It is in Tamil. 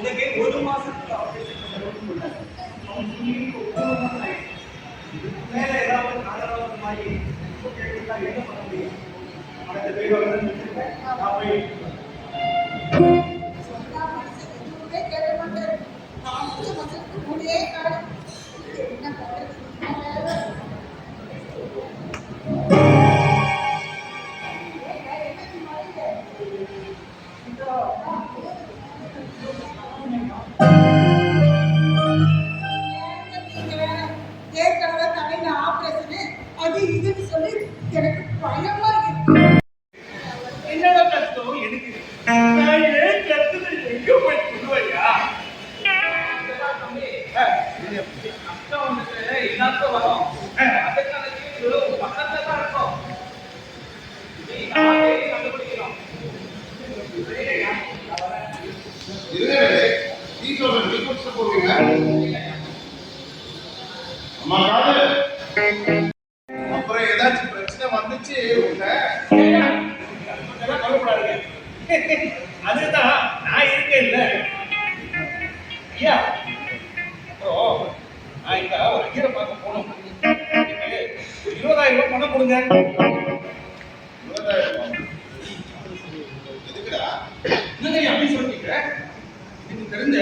உனக்கு ஒரு மாசத்துக்கு ஆபரேஷன் பண்ணணும். அவன் சொல்லி ஒரு மாசம் ஆயிடுச்சு. மேல ஏதாவது காரணம் மாதிரி என்ன பண்ண முடியும்? அடுத்த பேர் நான் போய் ஏற்கனவே தலையில ஆபரேஷன் அது இதுன்னு சொல்லி எனக்கு பயமா இருக்கு. என்னோட கஷ்டம் எனக்கு நான் ஏன் கத்துது எங்க போய் சொல்லுவையா? கஷ்டம் வந்துட்டு எல்லாத்துக்கும் வரும். அதுக்கான தீர்வு பக்கத்துல தான் இருக்கும். கண்டுபிடிக்கணும். அப்புறம் ஏதாச்சும் பிரச்சனை வந்துச்சு அதுதான் நான் இருக்கேன் இல்ல ஐயா. அப்புறம் நான் இங்க ஒரு ஐயரை பார்க்க போனோம். 20,000 ரூபாய் பணம் கொடுங்க. 20,000 எதுக்குடா? என்னங்க அப்படி சொல்றீங்க? எனக்கு தெரிஞ்ச